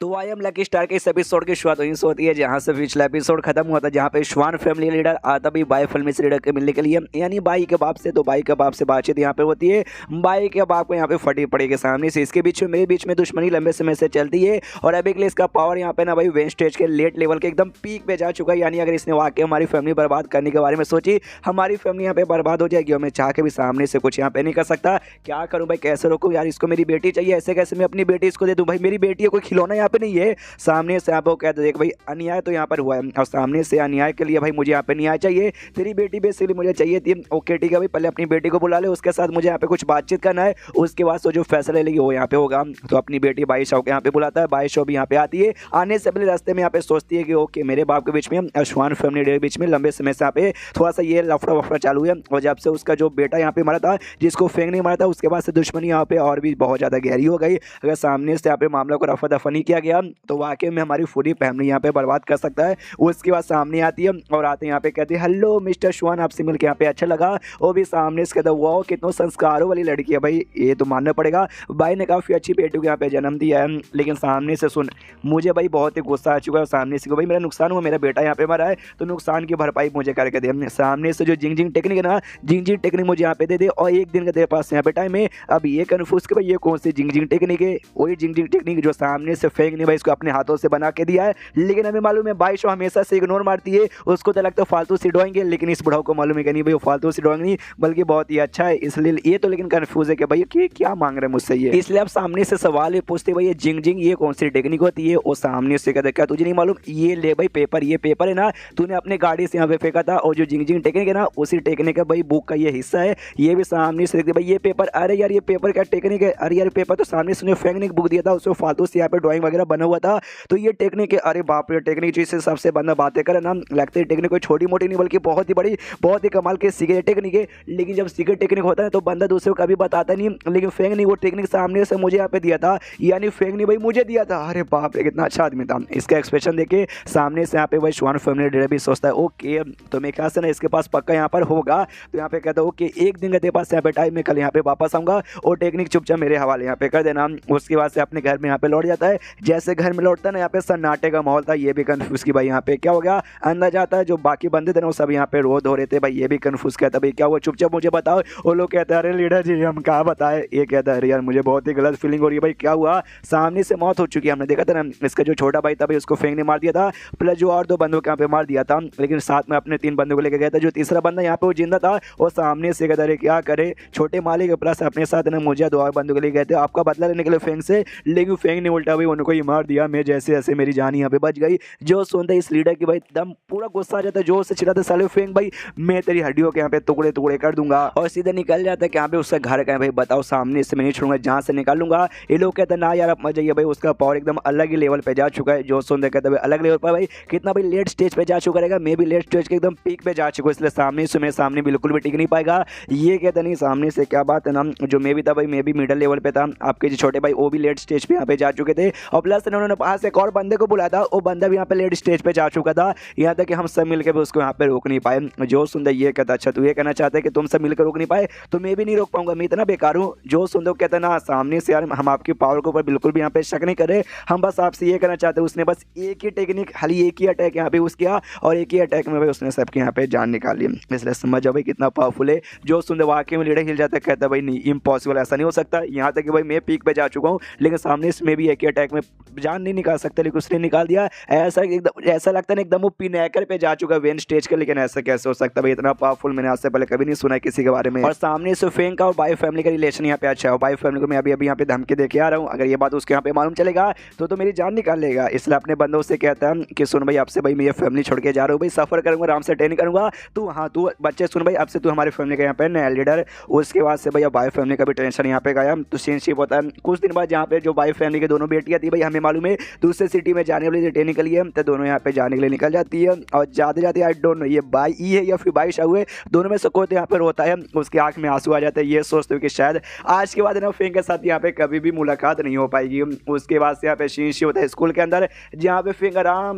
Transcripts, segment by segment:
तो I am lucky star के इस एपिसोड की शुरुआत वहीं से होती है जहां से पिछला एपिसोड खत्म हुआ था, जहां पे श्वान फैमिली लीडर आता भी बाई फिल्म से लीडर के मिलने के लिए, यानी बाई के बाप से। तो बाई के बाप से बातचीत यहाँ पे होती है, बाई के बाप को यहाँ पे फटी पड़ी के सामने से। इसके बीच में मेरे बीच में दुश्मनी लंबे समय से चलती है और अभी के लिए इसका पावर यहाँ पे ना भाई वेन स्टेज के लेट लेवल के एकदम पीक पे जा चुका है। यानी अगर इसने वाकई हमारी फैमिली बर्बाद करने के बारे में सोची, हमारी फैमिली यहाँ पे बर्बाद हो जाएगी और मैं चाह के भी सामने से कुछ यहाँ पे नहीं कर सकता। क्या करूँ भाई, कैसे रोकूँ यार, इसको मेरी बेटी चाहिए, ऐसे कैसे मैं अपनी बेटी इसको दे दूँ? भाई मेरी बेटी है, कोई खिलौना यहाँ पे नहीं है। सामने से आप कहते देख भाई अन्याय तो यहाँ पर हुआ है और सामने से अन्याय के लिए भाई मुझे यहाँ पे न्याय चाहिए। तेरी बेटी बेसिकली मुझे चाहिए थी। ओके ठीक है भाई, पहले अपनी बेटी को बुला ले, उसके साथ मुझे यहाँ पे कुछ बातचीत करना है, उसके बाद तो जो फैसला लेगी वो यहाँ पे होगा। तो अपनी बेटी बाईशो को यहाँ पे बुलाता है, बाईशो भी यहाँ पे आती है। आने से पहले रास्ते में यहाँ पे सोचती है कि ओके मेरे बाप के बीच में अश्वान फैमिली के बीच में लंबे समय से यहाँ पे थोड़ा सा ये लफड़ा वफड़ा चालू है। और जब से उसका जो बेटा यहाँ पे मरा था, जिसको फेंक नहीं मारा था, उसके बाद से दुश्मनी यहाँ पे और भी बहुत ज़्यादा गहरी हो गई। अगर सामने से यहाँ पे मामला को रफा दफा नहीं किया गया तो वाकई में हमारी पूरी फैमिली यहाँ पे बर्बाद कर सकता है। उसके बाद सामने आती है और आते यहाँ पे कहती है हेलो मिस्टर श्वान, आपसे मिलकर यहाँ पे अच्छा लगा। वो भी सामने से कहता है वाओ कितने संस्कारों वाली लड़की है। भाई ये तो मानना पड़ेगा, भाई ने काफ़ी अच्छी बेटी को यहाँ पे जन्म दिया है। लेकिन सामने से सुन, मुझे भाई बहुत ही गुस्सा आ चुका है। सामने से भाई मेरा नुकसान हुआ, मेरा बेटा यहाँ पे मरा है, तो नुकसान की भरपाई मुझे करके दे। सामने से जो जिंग जिंग टेक्निक है ना, जिंग जिंग टेक्निक मुझे यहाँ पे दे दे और एक दिन का तेरे पास यहाँ पे टाइम है। अब ये कन्फ्यूज कि भाई ये कौन सी जिंग जिंग टेक्निक है? वही जिंग जिंग टेक्निक जो सामने से फेंक ने भाई इसको अपने हाथों से बना के दिया है। लेकिन हमें मालूम है बाईशो हमेशा से इग्नोर मारती है, उसको तो लगता है फालतू से ड्राइंग है। लेकिन इस बुढ़ाऊ को मालूम है कि नहीं भाई वो फालतू से ड्राइंग नहीं बल्कि बहुत ही अच्छा है। इसलिए ये तो लेकिन कन्फ्यूज है कि भाई ये क्या मांग रहे हैं मुझसे ये। इसलिए आप सामने से सवाल ही पूछते भाई ये जिंग जिंग ये कौन सी टेक्निक होती है? और सामने से कहते क्या तुझे नहीं मालूम? ये ले भाई पेपर, ये पेपर है ना तूने अपने गाड़ी से यहाँ पे फेंका था, और जो जिंग जिंग टेक्निक है ना उसी टेक्निक का भाई बुक का ये हिस्सा है। ये भी सामने से देखते भाई ये पेपर, अरे यार ये पेपर क्या टेक्निक है? अरे यार पेपर तो सामने से फेंकने बुक दिया था, उसमें फालतू से यहाँ पे ड्राइंग वगैरह बना हुआ था, तो ये टेक्निक है। अरे बाप रे, टेक्निक जिससे सबसे बंदा बातें करे ना लगती है टेक्निक कोई छोटी मोटी नहीं बल्कि बहुत ही बड़ी, बहुत ही कमाल के सीक्रेट टेक्निक है। लेकिन जब सीक्रेट टेक्निक होता है तो बंदा दूसरे को कभी बताता नहीं। लेकिन फेंक नहीं, वो टेक्निक सामने से मुझे यहाँ पे दिया था, यानी फेंक नहीं भाई मुझे दिया था। अरे बाप रे कितना अच्छा आदमी था। इसका एक्सप्रेशन देखे सामने से यहाँ पे भाई श्वान फैमिली डेरा भी सोचता है ओके तो मेरे ख्याल से ना इसके पास पक्का यहाँ पर होगा। तो यहाँ पे कहता है ओके एक दिन का तेरे पास यहाँ पे टाइम, मैं कल यहाँ पे वापस आऊँगा और टेक्निक चुपचाप मेरे हवाले यहाँ पे कर देना। उसके बाद से अपने घर में यहाँ पे लौट जाता है। जैसे घर में लौटता है ना यहाँ पे सन्नाटे का माहौल था। ये भी कन्फ्यूज की भाई यहाँ पे क्या हो गया। अंदर जाता है, जो बाकी बंदे थे ना वो सब यहाँ पे रो धो रहे थे। भाई ये भी कन्फ्यूज कहता भाई क्या हुआ, चुपचाप मुझे बताओ। वो लोग कहते हैं अरे लीडर जी हम कहाँ बताए। ये कहता है अरे यार मुझे बहुत ही गलत फीलिंग हो रही है। भाई क्या हुआ? सामने से मौत हो चुकी है, हमने देखा था ना। इसका जो छोटा भाई था भाई उसको फेंक ने मार दिया था, प्लस जो और दो बंदों को यहाँ पे मार दिया था। लेकिन साथ में अपने 3 बंदों को लेकर गया था। जो तीसरा बंदा यहाँ पे वो जिंदा था और सामने से कहता अरे क्या करे छोटे मालिक प्लस अपने साथ ना मुझे 2 और बंदों को लेकर गए थे आपका बदला लेने के लिए फेंक से। लेकिन फेंक ने उल्टा भाई उनको ही मार दिया। मैं जैसे ऐसे मेरी जान यहाँ पे बच गई। जो सुनता इस लीडर की भाई दम पूरा गुस्सा आ जाता है, जोर से चिल्लाता साले फेंक भाई मैं तेरी हड्डियों के यहाँ पे टुकड़े टुकड़े कर दूंगा। और सीधे निकल जाता है कि यहाँ पे उसका घर का भाई बताओ सामने से मैं नहीं छोड़ूंगा, जहाँ से निकालूंगा। ये लोग कहते हैं ना यार आप मत जाइए भाई, उसका पावर एकदम अलग ही लेवल पे जा चुका है। जो सुनते कहते भाई अलग लेवल पर भाई कितना भाई लेट स्टेज पे जा चुका रहेगा। मैं भी लेट स्टेज के एकदम पीक पे जा चुका हूँ, इसलिए सामने से मेरे सामने बिल्कुल भी टिक नहीं पाएगा। ये कहता नहीं सामने से क्या बात है ना, जो मैं भी था भाई मैं भी मिडिल लेवल पे था। आपके जो छोटे भाई वो भी लेट स्टेज पे यहाँ पे जा चुके थे और प्लस उन्होंने पास एक और बंदे को बुलाया था, वो बंदा भी यहाँ पे लेट स्टेज पे जा चुका था। यहाँ तक कि हम सब मिलकर भी उसको यहाँ पे रोक नहीं पाए। जो सुंदर ये कहता अच्छा तू ये कहना चाहता है कि तुम सब मिलकर रोक नहीं पाए तो मैं भी नहीं रोक पाऊंगा, मैं इतना बेकार हूँ। जो सुंदर कहता ना सामने से यार हम आपकी पावर के ऊपर बिल्कुल भी यहाँ पे शक नहीं करे, हम बस आपसे ये कहना चाहते हैं उसने बस एक ही टेक्निक खाली एक ही अटैक यहाँ पे यूज किया और एक ही अटैक में भाई उसने सबके यहाँ पे जान निकाली। इसलिए समझ जाओ भाई कितना पावरफुल है। जो सुंदर वाकई में लीडर हिल जाता है, कहता भाई नहीं इम्पॉसिबल, ऐसा नहीं हो सकता। यहाँ तक कि भाई मैं पीक पे जा चुका हूँ लेकिन सामने से भी एक ही अटैक में जान नहीं निकाल सकता, लेकिन उसने निकाल दिया। ऐसा एकदम ऐसा लगता है ना एकदम वो पिनैकर पे जा चुका वेन स्टेज का। लेकिन ऐसा कैसे हो सकता है भाई, इतना पावरफुल मैंने आज से पहले कभी नहीं सुना किसी के बारे में। और सामने से फेंक और बाई फैमिली का रिलेशन यहाँ पे अच्छा है। बाई फैमिली को मैं अभी यहाँ पे धमकी देके आ रहा हूँ, अगर ये बात उसके यहाँ पे मालूम चलेगा तो मेरी जान निकाल लेगा। इसलिए अपने बंदों से कहता है कि सुन भाई आपसे भाई मैं ये फैमिली छोड़ के जा रहा हूँ भाई, सफर करूंगा आराम से ट्रेन करूंगा। तू हाँ तू बच्चे सुन भाई, अब से तू हमारी फैमिली का यहाँ पे नया लीडर। उसके बाद से भैया बाई फैमिली का भी टेंशन यहाँ पे गया। तो सीनशिप होता है कुछ दिन बाद जहाँ पे जो बाई फैमिली के दोनों बेटियाँ थी भाई हमें मालूम है दूसरे सिटी में जाने वाली ट्रेन के लिए, तो दोनों यहाँ पे जाने के लिए निकल जाती है। और जाते जाते आई डोंट नो ये बाई ई है या फिर बाई शाहू है, दोनों में से कोई तो यहाँ पर होता है, उसकी आंख में आंसू आ जाते हैं। ये सोचते हो कि शायद आज के बाद ना फेंक के साथ यहाँ पे कभी भी मुलाकात नहीं हो पाएगी। उसके बाद से यहाँ पे सीनशिप होता है स्कूल के अंदर, जहाँ पे फेंक आराम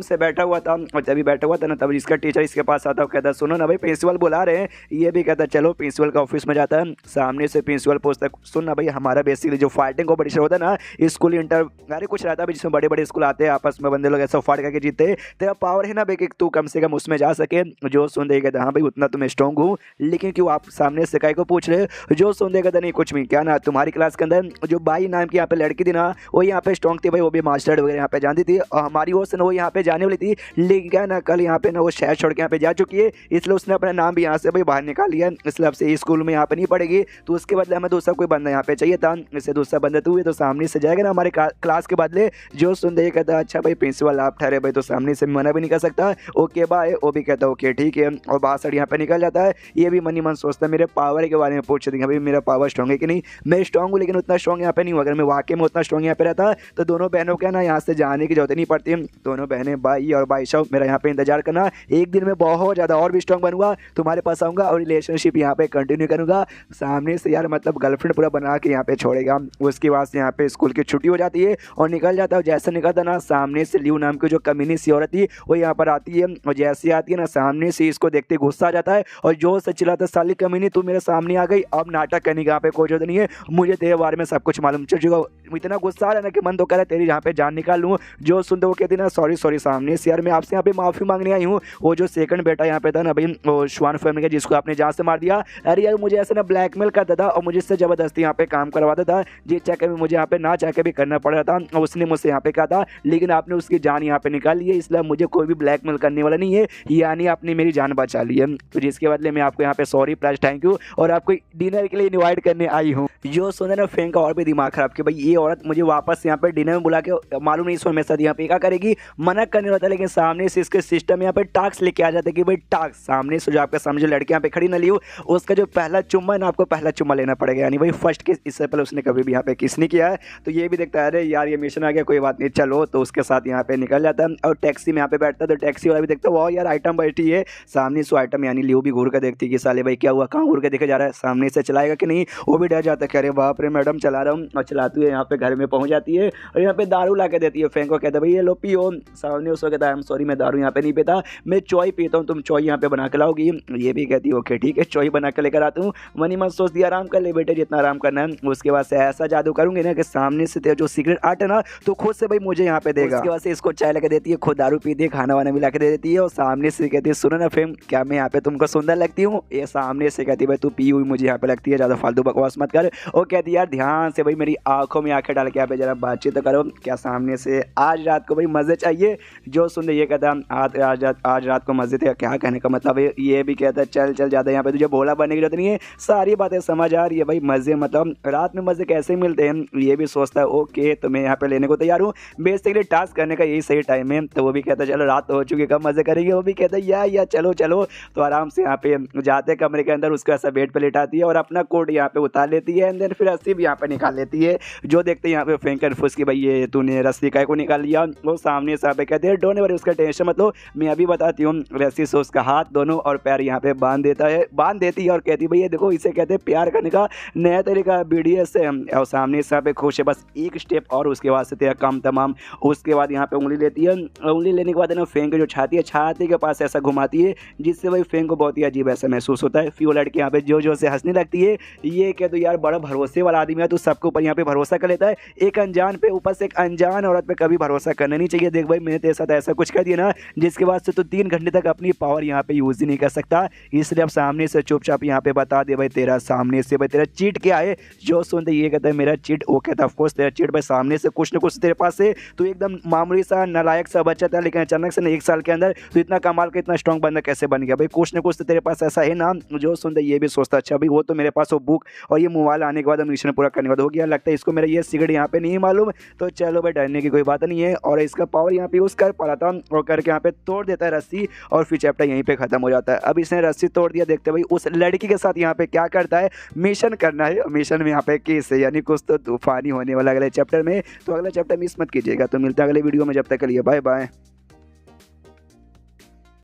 से बैठा हुआ था। और तभी बैठा हुआ था ना तब इसका टीचर इसके पास आता है, कहता सुनो ना भाई प्रिंसिपल बुला रहे हैं। ये भी कहता चलो प्रिंसिपल का ऑफिस में जाता है। सामने से प्रिंसिपल पूछता सुन ना भाई हमारा बेसिकली जो फाइटिंग कॉम्पिटिशन होता है ना स्कूल इंटर अरे कुछ रहता है जिसमें बड़े बड़े स्कूल आते हैं, आपस में बंदे लोग ऐसा फाड़ करके जीते हैं। तेरा पावर है ना भाई कि तू कम से कम उसमें जा सके। जो सुन देगा हाँ भाई उतना तो मैं स्ट्रॉन्ग हूँ, लेकिन क्यों आप सामने से काय को पूछ रहे हो। जो सुन देगा नहीं कुछ भी, क्या ना तुम्हारी क्लास के अंदर जो बाई नाम की यहाँ पे लड़की थी ना, वो यहाँ पे स्ट्रॉन्ग थी भाई, वो भी मास्टर वगैरह यहाँ पे जानती थी, और हमारी ओर से ना वो यहाँ पे जाने वाली थी, लेकिन क्या ना कल यहाँ पे ना वो शहर छोड़ के यहाँ पे जा चुकी है, इसलिए उसने अपना नाम भी यहाँ से भाई बाहर निकाल लिया, इसलिए अब से स्कूल में यहाँ पे नहीं पढ़ेगी। तो उसके बदले हमें दूसरा कोई बंदा यहाँ पे चाहिए था, इससे दूसरा बंदा तू है, तो सामने से जाएगा ना हमारे क्लास के बदले। जो सुन दे कहता अच्छा भाई प्रिंसिपल आप ठहरे भाई, तो सामने से मना भी नहीं कर सकता, ओके बाय। वो भी कहता ओके ठीक है, और बासठ यहाँ पे निकल जाता है। ये भी मन ही मन सोचता है मेरे पावर के बारे में पूछ देंगे भाई मेरा पावर स्ट्रॉन्ग है कि नहीं। मैं स्ट्रॉन्ग हूँ लेकिन उतना स्ट्रॉन्ग यहाँ पे नहीं हूँ, अगर मैं वाकई में उतना स्ट्रॉन्ग यहाँ पे रहता तो दोनों बहनों के ना यहाँ से जाने की जरूरत नहीं पड़ती। दोनों बहनें भाई और भाई साहब मेरा यहाँ पे इंतजार करना, एक दिन में बहुत ज़्यादा और भी स्ट्रॉन्ग बनूंगा, तुम्हारे पास आऊँगा और रिलेशनशिप यहाँ पे कंटिन्यू करूँगा। सामने से यार मतलब गर्लफ्रेंड पूरा बना के यहाँ पे छोड़ेगा। उसके बाद से यहाँ पे स्कूल की छुट्टी हो जाती है और निकल जाता है। जैसे निकलता ना सामने से लियो नाम की जो कमीनी सी औरत थी वो यहाँ पर आती है, और जैसे आती है ना सामने से इसको देखते गुस्सा आ जाता है और जो से चिल्लाता साली कमीनी तू मेरे सामने आ गई, अब नाटक करने की यहाँ पे कोई जरूरत नहीं है, मुझे तेरे बारे में सब कुछ मालूम चल चुका। इतना गुस्सा आ रहा है ना कि मन तो कह रहा है तेरी यहाँ पे जान निकाल लूँ। जो सुनते वो कहती ना सॉरी सॉरी सामने से यार मैं आपसे यहाँ पे माफ़ी मांगने आई हूँ। वो जो सेकंड बेटा यहाँ पे था ना भाई वो श्वान फैमिली का जिसको आपने जान से मार दिया, अरे यार मुझे ऐसे ना ब्लैकमेल करता था और मुझे इससे ज़बरदस्ती यहाँ पे काम करवाता था, जिस चाह के मुझे यहाँ पे ना चाह के भी करना पड़ रहा था, और उसने मुझसे यहाँ पे कहा था, लेकिन आपने उसकी जान यहाँ पे निकाल ली है, इसलिए मुझे कोई भी ब्लैकमेल करने वाला नहीं है, यानी आपने मेरी जान बचा ली है। तो जिसके बदले मैं आपको यहाँ पे सॉरी प्लस थैंक यू और आपको डिनर के लिए इन्वाइट करने आई हूँ। जो सुने ना फैन का और भी दिमाग खराब कि भाई ये औरत मुझे वापस यहाँ पे डिनर में बुला के मालूम नहीं सो मेरे साथ यहाँ पे क्या करेगी, मना करने होता है, लेकिन सामने से इसके सिस्टम यहाँ पे टास्क लेके आ जाते कि भाई टास्क सामने से जो आपके सामने जो लड़की यहाँ पे खड़ी ना लियो उसका जो पहला चुम्मा है ना आपको पहला चुम्मा लेना पड़ेगा, यानी भाई फर्स्ट किस, इससे पहले उसने कभी भी यहाँ पे किस नहीं किया है। तो ये भी देखता है अरे यार ये मिशन आ गया कोई बात नहीं चलो, तो उसके साथ यहाँ पे निकल जाता है और टैक्सी में यहाँ पे बैठता है। तो टैक्सी वाला भी देखता है वाह यार आइटम बैठी है, सामने से आइटम यानी लियो भी घूर कर देखती है कि साले भाई क्या हुआ कहाँ घूर के देखे जा रहा है, सामने से चलाएगा कि नहीं। वो भी डर जाता है कि अरे बाप रे मैडम चला रहा हूँ, और चलाती है यहाँ पे घर में पहुँच जाती है और यहाँ पे दारू ला के देती है। फैन को कहता है भाई ये लो पियो, सामने उसको कहता है आई एम सॉरी मैं दारू यहाँ पे नहीं पीता, मैं चाय पीता हूँ, तुम चाय यहाँ पे बना के लाओगी। ये भी कहती है ओके ठीक है चाय बना के लेकर आता हूँ। मनी मन सोच दिया आराम कर ले बेटे जितना आराम करना है। उसके बाद से ऐसा जादू करूंगी ना कि सामने से तेरा जो सिगरेट आट है ना तो खुद से भाई मुझे यहाँ पे देगा। उसके बाद से इसको चाय लगा देती है, खुद दारू पीती है, खाना वाना भी ला के दे देती है, और सामने से कहती है सुनो ना फेम क्या मैं यहाँ पे तुमको सुंदर लगती हूँ। ये सामने से कहती है भाई तू पी हुई मुझे यहाँ पे लगती है, ज़्यादा फालतू बकवास मत कर। और कहती है यार ध्यान से भाई मेरी आंखों में आंखें डाल के यहाँ पे जरा बातचीत तो करो, क्या सामने से आज रात को भाई मजे चाहिए। जो सुन ये कहता आज रात को मजे थे, क्या कहने का मतलब है। ये भी कहता है चल चल ज़्यादा यहाँ पे तुझे भोला बनने की जरूरत नहीं है, सारी बातें समझ आ रही है भाई मजे मतलब रात में मजे कैसे मिलते हैं। ये भी सोचता है ओके तो मैं यहाँ पे लेने को तैयार हूँ, बेसिकली टास्क करने का यही सही टाइम है। तो वो भी कहता है चलो रात तो हो चुकी कब मजे करेंगे। वो भी कहता है या चलो चलो। तो आराम से यहाँ पे जाते कमरे के अंदर उसको ऐसा बेड पे लेटाती है और अपना कोट यहाँ पे उतार लेती है, एंड देन फिर रस्सी भी यहाँ पे निकाल लेती है। जो देखते हैं यहाँ पे फेंक कर फुस की भाई ये तूने रस्सी काय को निकाल लिया। वो सामने से यहाँ पे कहते हैं डोंट वरी उसका टेंशन मत लो मैं अभी बताती हूँ। रस्सी से उसका हाथ दोनों और पैर यहाँ पे बांध देती है और कहती है भैया देखो इसे कहते हैं प्यार करने का नया तरीका BDS से। और सामने से यहाँ पे खुश है बस एक स्टेप और उसके बाद से तेरा काम तमाम। उसके बाद यहाँ पे उंगली लेती है, उंगली लेने के बाद ना फेंक जो छाती के पास ऐसा घुमाती है जिससे भाई फेंक को बहुत ही अजीब ऐसा महसूस होता है। फिर वो लड़की यहाँ पे जो से हंसने लगती है। ये कह दो यार बड़ा भरोसे वाला आदमी है, तो सबके ऊपर यहाँ पे भरोसा कर लेता है। एक अनजान पे ऊपर से एक अनजान औरत पे कभी भरोसा करना नहीं चाहिए। देख भाई मैंने तेरे साथ ऐसा कुछ कर दिया ना जिसके बाद से तो 3 घंटे तक अपनी पावर यहाँ पे यूज़ ही नहीं कर सकता, इसलिए अब सामने से चुपचाप यहाँ पे बता दे भाई तेरा सामने से भाई तेरा चीट क्या है। जो सुनते ये कहता है मेरा चीट। वो कहता है ऑफकोर्स तेरा चीट भाई सामने से कुछ न कुछ तेरे पास है, तो एकदम मामूली सा नालायक सा बच्चा था, लेकिन अचानक से 1 साल के अंदर तो इतना कमाल का इतना स्ट्रॉन्ग बंदा कैसे बन गया भाई, कुछ न कुछ तो तेरे पास ऐसा है ना। जो सुनते ये भी सोचता अच्छा भाई वो तो मेरे पास वो बुक और ये मोबाइल आने के बाद मिशन पूरा करने के बाद हो गया, लगता है इसको मेरा ये सिगरेट यहाँ पे नहीं मालूम। तो चलो भाई डरने की कोई बात नहीं है, और इसका पावर यहाँ पे यूज़ कर पा रहा था और करके यहाँ पे तोड़ देता है रस्सी, और फिर चैप्टर यहीं पे खत्म हो जाता है। अब इसने रस्सी तोड़ दिया, देखते भाई उस लड़की के साथ यहाँ पे क्या करता है। मिशन करना है, मिशन में यहाँ पे केस है यानी कुछ तो तूफानी होने वाला अगले चैप्टर में। तो अगला चैप्टर मिस मत कीजिएगा। तो मिलता है अगले वीडियो में, जब तक के लिए बाय बाय।